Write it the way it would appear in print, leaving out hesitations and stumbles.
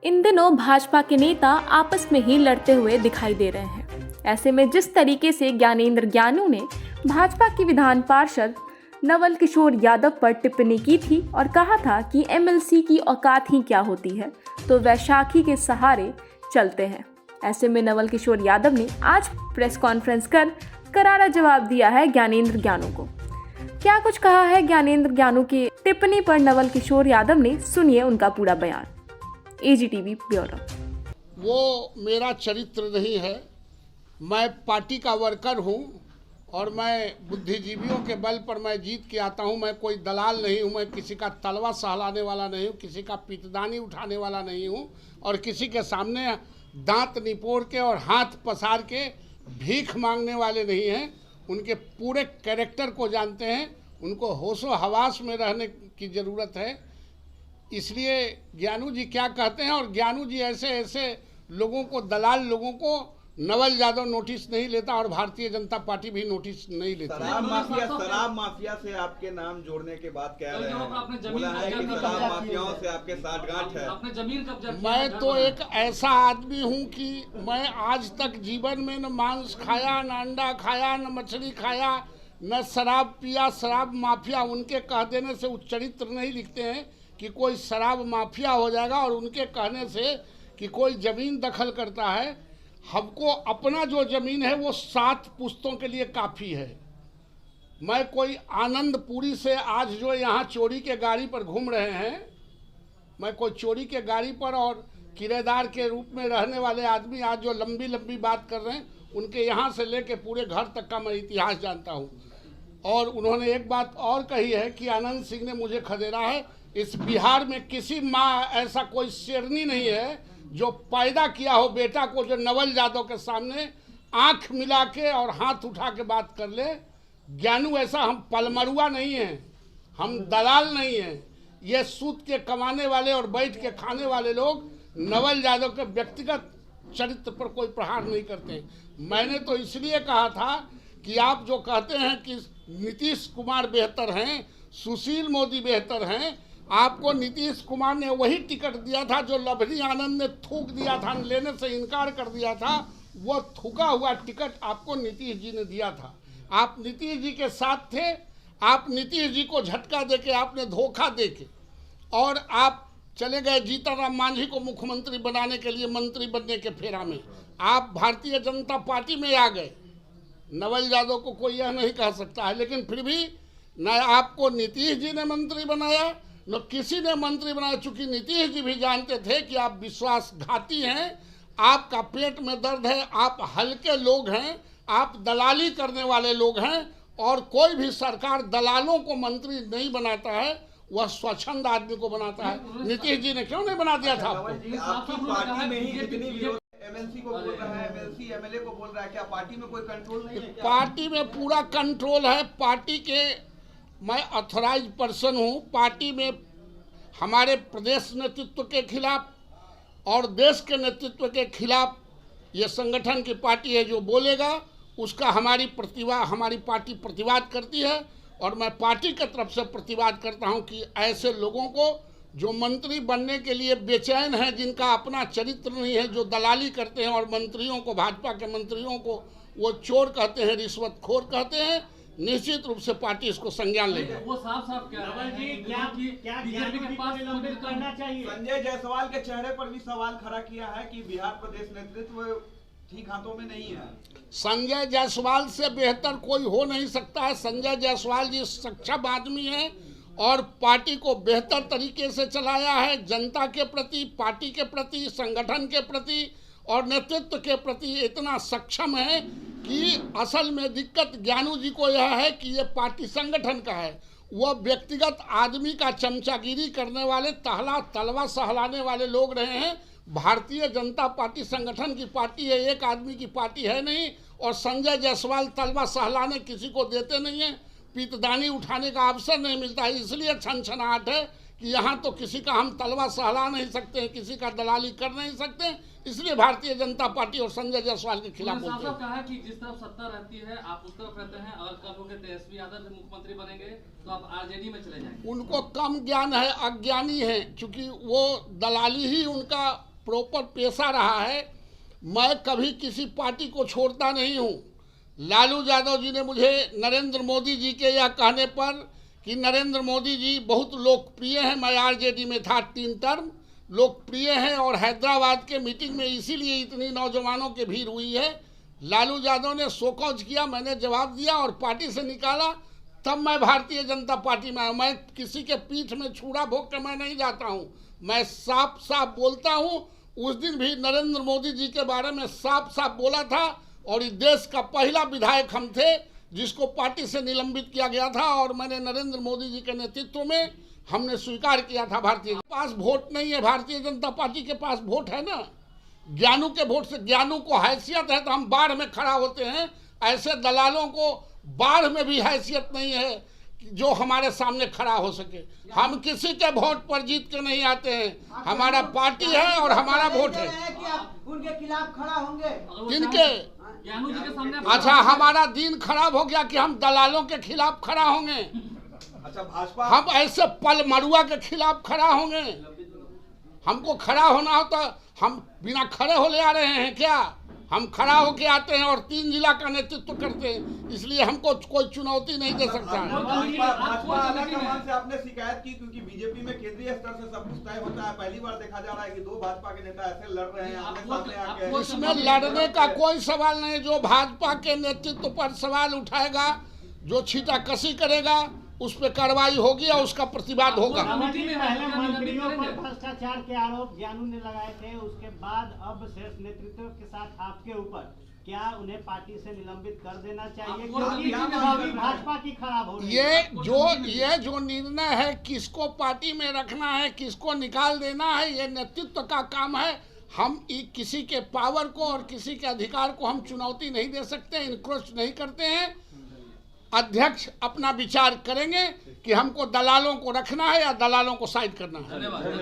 इन दिनों भाजपा के नेता आपस में ही लड़ते हुए दिखाई दे रहे हैं। ऐसे में जिस तरीके से ज्ञानेंद्र ज्ञानू ने भाजपा की विधान पार्षद नवल किशोर यादव पर टिप्पणी की थी और कहा था कि एमएलसी की औकात ही क्या होती है, तो वैशाखी के सहारे चलते हैं। ऐसे में नवल किशोर यादव ने आज प्रेस कॉन्फ्रेंस कर करारा जवाब दिया है ज्ञानेंद्र ज्ञानू को। क्या कुछ कहा है ज्ञानेंद्र ज्ञानू की टिप्पणी पर नवल किशोर यादव ने, सुनिए उनका पूरा बयान। एजीटीवी ब्यूरो। वो मेरा चरित्र नहीं है। मैं पार्टी का वर्कर हूँ और मैं बुद्धिजीवियों के बल पर मैं जीत के आता हूँ। मैं कोई दलाल नहीं हूँ, मैं किसी का तलवा सहलाने वाला नहीं हूँ, किसी का पीतदानी उठाने वाला नहीं हूँ और किसी के सामने दांत निपोड़ के और हाथ पसार के भीख मांगने वाले नहीं हैं। उनके पूरे कैरेक्टर को जानते हैं, उनको होशो हवास में रहने की ज़रूरत है। इसलिए ज्ञानू जी क्या कहते हैं, और ज्ञानू जी ऐसे ऐसे लोगों को, दलाल लोगों को नवल यादव नोटिस नहीं लेता और भारतीय जनता पार्टी भी नोटिस नहीं लेती। शराब माफिया से आपके नाम जोड़ने के बाद कह रहे हैं, बोला है कि शराब माफियाओं से आपके साठगांठ है। आपने जमीन कब्जा किया। मैं तो एक ऐसा आदमी हूं कि मैं आज तक जीवन में न मांस खाया, न अंडा खाया, न मछली खाया, न शराब पिया। शराब माफिया उनके कह देने से उच्चरित्र नहीं लिखते हैं कि कोई शराब माफिया हो जाएगा और उनके कहने से कि कोई ज़मीन दखल करता है। हमको अपना जो ज़मीन है वो 7 पुश्तों के लिए काफ़ी है। मैं कोई आनंदपुरी से आज जो यहाँ चोरी के गाड़ी पर घूम रहे हैं, मैं कोई चोरी के गाड़ी पर और किराएदार के रूप में रहने वाले आदमी आज जो लंबी लंबी बात कर रहे हैं, उनके यहाँ से लेके पूरे घर तक का मैं इतिहास जानता हूँ। और उन्होंने एक बात और कही है कि आनंद सिंह ने मुझे खदेड़ा है। इस बिहार में किसी माँ ऐसा कोई शेरनी नहीं है जो पैदा किया हो बेटा को, जो नवल यादव के सामने आंख मिला के और हाथ उठा के बात कर ले। ज्ञानू ऐसा, हम पलमरुआ नहीं हैं, हम दलाल नहीं हैं। ये सूत के कमाने वाले और बैठ के खाने वाले लोग नवल यादव के व्यक्तिगत चरित्र पर कोई प्रहार नहीं करते। मैंने तो इसलिए कहा था कि आप जो कहते हैं कि नीतीश कुमार बेहतर हैं, सुशील मोदी बेहतर हैं, आपको नीतीश कुमार ने वही टिकट दिया था जो लभरी आनंद ने थूक दिया था, लेने से इनकार कर दिया था। वो थूका हुआ टिकट आपको नीतीश जी ने दिया था। आप नीतीश जी के साथ थे। आप नीतीश जी को झटका देके, आपने धोखा देके और आप चले गए जीतनराम मांझी को मुख्यमंत्री बनाने के लिए, मंत्री बनने के फेरा में। आप भारतीय जनता पार्टी में आ गए। नवल यादव को कोई यह नहीं कह सकता है, लेकिन फिर भी न आपको नीतीश जी ने मंत्री बनाया न किसी ने मंत्री बनाया। चूंकि नीतीश जी भी जानते थे कि आप विश्वासघाती हैं, आपका पेट में दर्द है, आप हल्के लोग हैं, आप दलाली करने वाले लोग हैं और कोई भी सरकार दलालों को मंत्री नहीं बनाता है, वह स्वच्छंद आदमी को बनाता है। नीतीश जी ने क्यों नहीं बना दिया था आपको? आपकी पार्टी में ही जितनी विरोध एमएलसी को बोल रहा है, एमएलसी एमएलए को बोल रहा है, क्या पार्टी में कोई कंट्रोल नहीं है? पार्टी में पूरा कंट्रोल है। पार्टी के मैं ऑथराइज पर्सन हूँ। पार्टी में हमारे प्रदेश नेतृत्व के खिलाफ और देश के नेतृत्व के खिलाफ ये संगठन की पार्टी है। जो बोलेगा उसका हमारी पार्टी प्रतिवाद करती है और मैं पार्टी की तरफ से प्रतिवाद करता हूँ कि ऐसे लोगों को जो मंत्री बनने के लिए बेचैन हैं, जिनका अपना चरित्र नहीं है, जो दलाली करते हैं और मंत्रियों को, भाजपा के मंत्रियों को वो चोर कहते हैं, रिश्वतखोर कहते हैं, निश्चित रूप से पार्टी इसको संज्ञान लेगी। वो साफ साफ कह रहे हैं कि क्या बीजेपी के पास निलंबित करना चाहिए। संजय जायसवाल के चेहरे पर भी सवाल खड़ा किया है कि बिहार प्रदेश नेतृत्व ठीक हाथों में नहीं है। संजय जायसवाल से बेहतर कोई हो नहीं सकता है। संजय जायसवाल जी सक्षम आदमी हैं और पार्टी को बेहतर तरीके से चलाया है। जनता के प्रति, पार्टी के प्रति, संगठन के प्रति और नेतृत्व के प्रति इतना सक्षम है कि असल में दिक्कत ज्ञानू जी को यह है कि ये पार्टी संगठन का है। वह व्यक्तिगत आदमी का चमचागिरी करने वाले, तलवा सहलाने वाले लोग रहे हैं। भारतीय जनता पार्टी संगठन की पार्टी है, एक आदमी की पार्टी है नहीं। और संजय जायसवाल तलवा सहलाने किसी को देते नहीं हैं, पीतदानी उठाने का अवसर नहीं मिलता है। इसलिए छनछनाहट है कि यहाँ तो किसी का हम तलवा सहला नहीं सकते हैं, किसी का दलाली कर नहीं सकते। इसलिए भारतीय जनता पार्टी और संजय जायसवाल के खिलाफ बोलते हैं। कहा कि जिस तरफ सत्ता रहती है आप उस तरफ रहते हैं, अगर कल को तेजस्वी यादव मुख्यमंत्री बनेंगे तो आप आरजेडी में चले जाएंगे। उनको कम ज्ञान है, अज्ञानी है, क्योंकि वो दलाली ही उनका प्रॉपर पेशा रहा है। मैं कभी किसी पार्टी को छोड़ता नहीं हूँ। लालू यादव जी ने मुझे नरेंद्र मोदी जी के यह कहने पर कि नरेंद्र मोदी जी बहुत लोकप्रिय हैं, मैं आरजेडी में था 3 टर्म, लोकप्रिय हैं और हैदराबाद के मीटिंग में इसीलिए इतनी नौजवानों की भीड़ हुई है। लालू यादव ने शोकॉज किया, मैंने जवाब दिया और पार्टी से निकाला, तब मैं भारतीय जनता पार्टी में आया। मैं किसी के पीठ में छुरा भोग के मैं नहीं जाता हूँ, मैं साफ साफ बोलता हूँ। उस दिन भी नरेंद्र मोदी जी के बारे में साफ साफ बोला था और इस देश का पहला विधायक हम थे जिसको पार्टी से निलंबित किया गया था और मैंने नरेंद्र मोदी जी के नेतृत्व में हमने स्वीकार किया था। भारतीय पास वोट नहीं है, भारतीय जनता पार्टी के पास वोट है ना, ज्ञानू के वोट से। ज्ञानू को हैसियत है तो हम बाढ़ में खड़ा होते हैं, ऐसे दलालों को बाढ़ में भी हैसियत नहीं है जो हमारे सामने खड़ा हो सके। हम किसी के वोट पर जीत के नहीं आते हैं, हमारा पार्टी है और हमारा वोट है। कि आप उनके खिलाफ खड़ा होंगे? किनके? ज्ञानू जी के सामने। अच्छा, हमारा दिन खराब हो गया कि हम दलालों के खिलाफ खड़ा होंगे? अच्छा, भाजपा हम ऐसे पल मड़ुआ के खिलाफ खड़ा होंगे? हमको खड़ा होना हो तो हम बिना खड़े हो ले आ रहे हैं क्या? हम खड़ा होके आते हैं और 3 जिला का नेतृत्व करते हैं, इसलिए हमको कोई चुनौती नहीं दे सकता है। भाजपा आलाकमान से आपने शिकायत की क्योंकि बीजेपी में केंद्रीय स्तर से सब कुछ तय होता है। पहली बार देखा जा रहा है कि 2 भाजपा के नेता ऐसे लड़ रहे हैं आमने सामने आके। इसमें लड़ने का कोई सवाल नहीं। जो भाजपा के नेतृत्व पर सवाल उठाएगा, जो छीटाकशी करेगा, उस पर कार्रवाई होगी और उसका प्रतिवाद होगा। पहले मंत्रियों पर भ्रष्टाचार के आरोप ज्ञानू ने लगाए थे, उसके बाद अब शीर्ष नेतृत्व के साथ आपके ऊपर, क्या उन्हें पार्टी से निलंबित कर देना चाहिए क्योंकि छवि भाजपा की खराब हो रही है? ये जो निर्णय है किसको पार्टी में रखना है, किसको निकाल देना है, ये नेतृत्व का काम है। हम किसी के पावर को और किसी के अधिकार को हम चुनौती नहीं दे सकते, इनक्रोच नहीं करते हैं। अध्यक्ष अपना विचार करेंगे कि हमको दलालों को रखना है या दलालों को साइड करना है। धन्यवाद।